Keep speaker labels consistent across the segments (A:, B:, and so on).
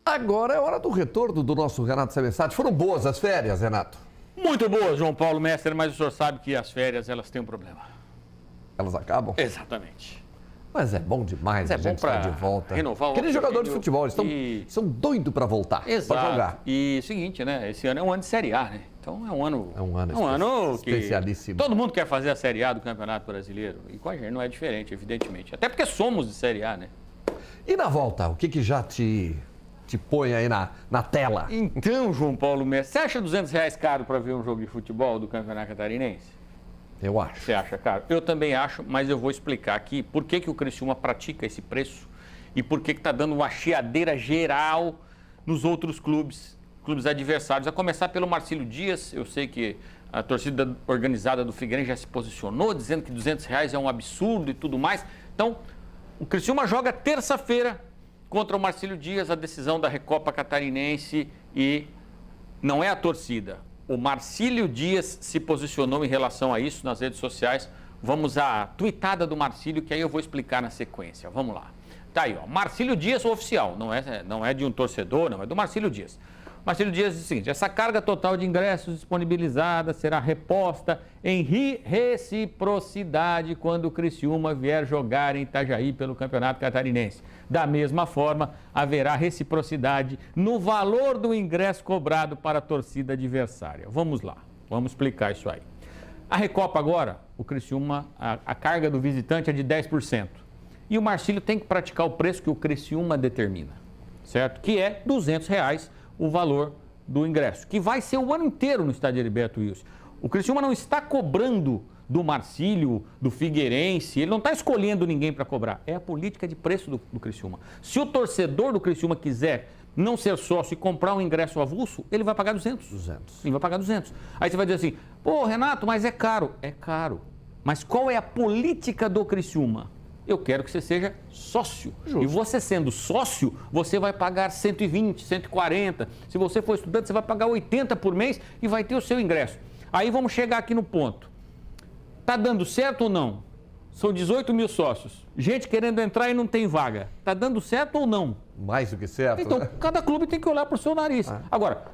A: Agora é hora do retorno do nosso Renato Sebessati. Foram boas as férias, Renato?
B: Muito boas, João Paulo Mestre, mas o senhor sabe que as férias, elas têm um problema.
A: Elas acabam?
B: Exatamente.
A: Mas é bom demais, a gente estar de volta.
B: Renovar o
A: Aqueles jogadores de futebol, eles são doidos para voltar,
B: para
A: jogar.
B: E seguinte, né? Esse ano é um ano de Série A, né? Então é um ano
A: especialíssimo.
B: Que todo mundo quer fazer a Série A do Campeonato Brasileiro. E com a gente não é diferente, evidentemente. Até porque somos de Série A, né?
A: E na volta, o que já te põe aí na tela?
B: Então, João Paulo Mestre, você acha R$200 caro para ver um jogo de futebol do Campeonato Catarinense?
A: Eu acho.
B: Você acha caro? Eu também acho, mas eu vou explicar aqui por que o Criciúma pratica esse preço e por que está dando uma chiadeira geral nos outros clubes adversários. A começar pelo Marcílio Dias. Eu sei que a torcida organizada do Figueirense já se posicionou, dizendo que R$200 é um absurdo e tudo mais. Então, o Criciúma joga terça-feira contra o Marcílio Dias, a decisão da Recopa Catarinense, e não é a torcida. O Marcílio Dias se posicionou em relação a isso nas redes sociais. Vamos à tuitada do Marcílio, que aí eu vou explicar na sequência. Vamos lá. Tá aí, ó. Marcílio Dias oficial, não é de um torcedor, não, é do Marcílio Dias. Marcílio Dias diz o seguinte: essa carga total de ingressos disponibilizada será reposta em reciprocidade quando o Criciúma vier jogar em Itajaí pelo Campeonato Catarinense. Da mesma forma, haverá reciprocidade no valor do ingresso cobrado para a torcida adversária. Vamos lá, vamos explicar isso aí. A Recopa agora, o Criciúma, a carga do visitante é de 10%. E o Marcílio tem que praticar o preço que o Criciúma determina, certo? Que é R$200 o valor do ingresso, que vai ser o ano inteiro no estádio Heriberto Wilson. O Criciúma não está cobrando do Marcílio, do Figueirense, ele não está escolhendo ninguém para cobrar. É a política de preço do Criciúma. Se o torcedor do Criciúma quiser não ser sócio e comprar um ingresso avulso, ele vai pagar 200. Ele vai pagar 200. Aí você vai dizer assim: pô, Renato, mas é caro. É caro. Mas qual é a política do Criciúma? Eu quero que você seja sócio. Justo. E você sendo sócio, você vai pagar 120, 140. Se você for estudante, você vai pagar 80 por mês e vai ter o seu ingresso. Aí vamos chegar aqui no ponto. Tá dando certo ou não? São 18 mil sócios. Gente querendo entrar e não tem vaga. Tá dando certo ou não?
A: Mais do que certo.
B: Então, cada clube tem que olhar para o seu nariz. Agora,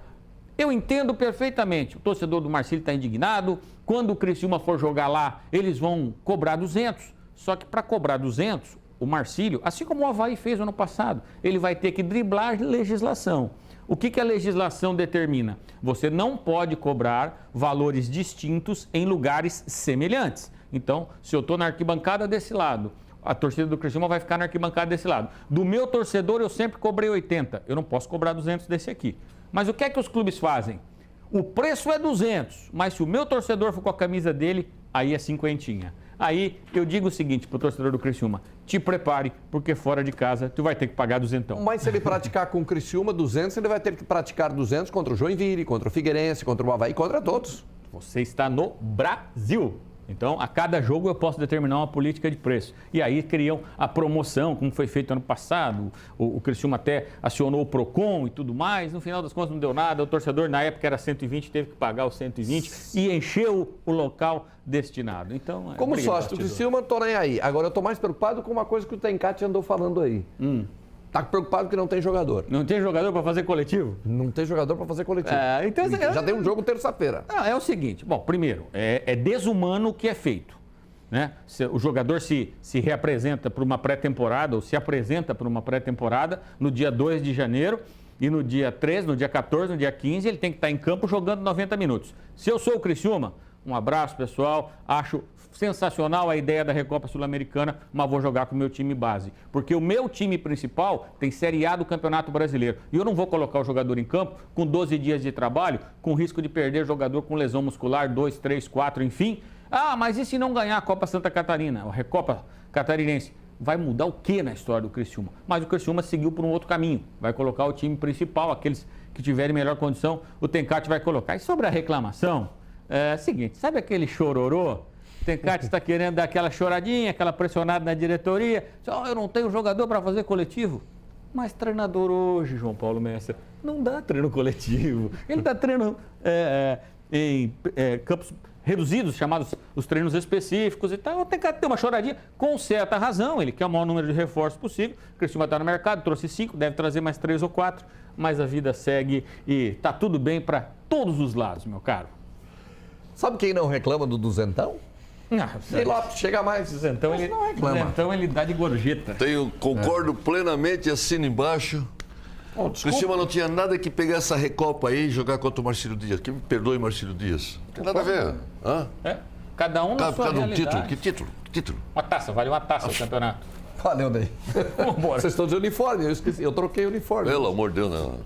B: eu entendo perfeitamente. O torcedor do Marcílio está indignado. Quando o Criciúma for jogar lá, eles vão cobrar 200. Só que para cobrar 200, o Marcílio, assim como o Avaí fez ano passado, ele vai ter que driblar legislação. O que a legislação determina? Você não pode cobrar valores distintos em lugares semelhantes. Então, se eu estou na arquibancada desse lado, a torcida do Criciúma vai ficar na arquibancada desse lado. Do meu torcedor, eu sempre cobrei 80. Eu não posso cobrar 200 desse aqui. Mas o que é que os clubes fazem? O preço é 200, mas se o meu torcedor for com a camisa dele, aí é 50. Aí eu digo o seguinte para o torcedor do Criciúma: te prepare, porque fora de casa tu vai ter que pagar 200.
A: Mas se ele praticar com o Criciúma 200, ele vai ter que praticar 200 contra o Joinville, contra o Figueirense, contra o Avaí, contra todos.
B: Você está no Brasil. Então, a cada jogo eu posso determinar uma política de preço. E aí criam a promoção, como foi feito ano passado. O Criciúma até acionou o PROCON e tudo mais. No final das contas não deu nada. O torcedor, na época, era 120, teve que pagar os 120 e encheu o local destinado. Então,
A: como sócio do Criciúma, não estou nem aí. Agora, eu estou mais preocupado com uma coisa que o Tencati andou falando aí. Está preocupado que não tem jogador.
B: Não tem jogador para fazer coletivo?
A: Não tem jogador para fazer coletivo.
B: Então,
A: já tem um jogo terça-feira.
B: É o seguinte, bom, primeiro, é desumano o que é feito. Né? O jogador se reapresenta para uma pré-temporada, ou se apresenta para uma pré-temporada no dia 2 de janeiro, e no dia 13, no dia 14, no dia 15, ele tem que estar em campo jogando 90 minutos. Se eu sou o Criciúma, um abraço, pessoal, acho sensacional a ideia da Recopa Sul-Americana, mas vou jogar com o meu time base. Porque o meu time principal tem Série A do Campeonato Brasileiro. E eu não vou colocar o jogador em campo com 12 dias de trabalho, com risco de perder jogador com lesão muscular, 2, 3, 4, enfim. Mas e se não ganhar a Copa Santa Catarina, a Recopa Catarinense? Vai mudar o que na história do Criciúma? Mas o Criciúma seguiu por um outro caminho. Vai colocar o time principal, aqueles que tiverem melhor condição, o Tencati vai colocar. E sobre a reclamação, seguinte, sabe aquele chororô? O Tencati está querendo dar aquela choradinha, aquela pressionada na diretoria. Eu não tenho jogador para fazer coletivo. Mas treinador hoje, João Paulo Mestre, não dá treino coletivo. Ele dá treino em campos reduzidos, chamados os treinos específicos e tal. Tem que ter uma choradinha, com certa razão. Ele quer o maior número de reforços possível. O Criciúma está no mercado, trouxe 5, deve trazer mais 3 ou 4, mas a vida segue e tá tudo bem para todos os lados, meu caro.
A: Sabe quem não reclama do duzentão? Ney Lopes, chega mais.
B: Duzentão ele dá de gorjeta.
C: Concordo plenamente, assino embaixo. O Criciúma não tinha nada que pegar essa recopa aí e jogar contra o Marcílio Dias. Que me perdoe, Marcílio Dias. Não tem nada a ver. Hã?
B: Cada um na sua realidade.
C: Título. Que título? Que título?
B: Uma taça, vale uma taça o campeonato.
A: Valeu, Ney.
B: Vambora.
A: Vocês estão de uniforme, eu esqueci. Eu troquei o uniforme.
C: Pelo amor de Deus, não.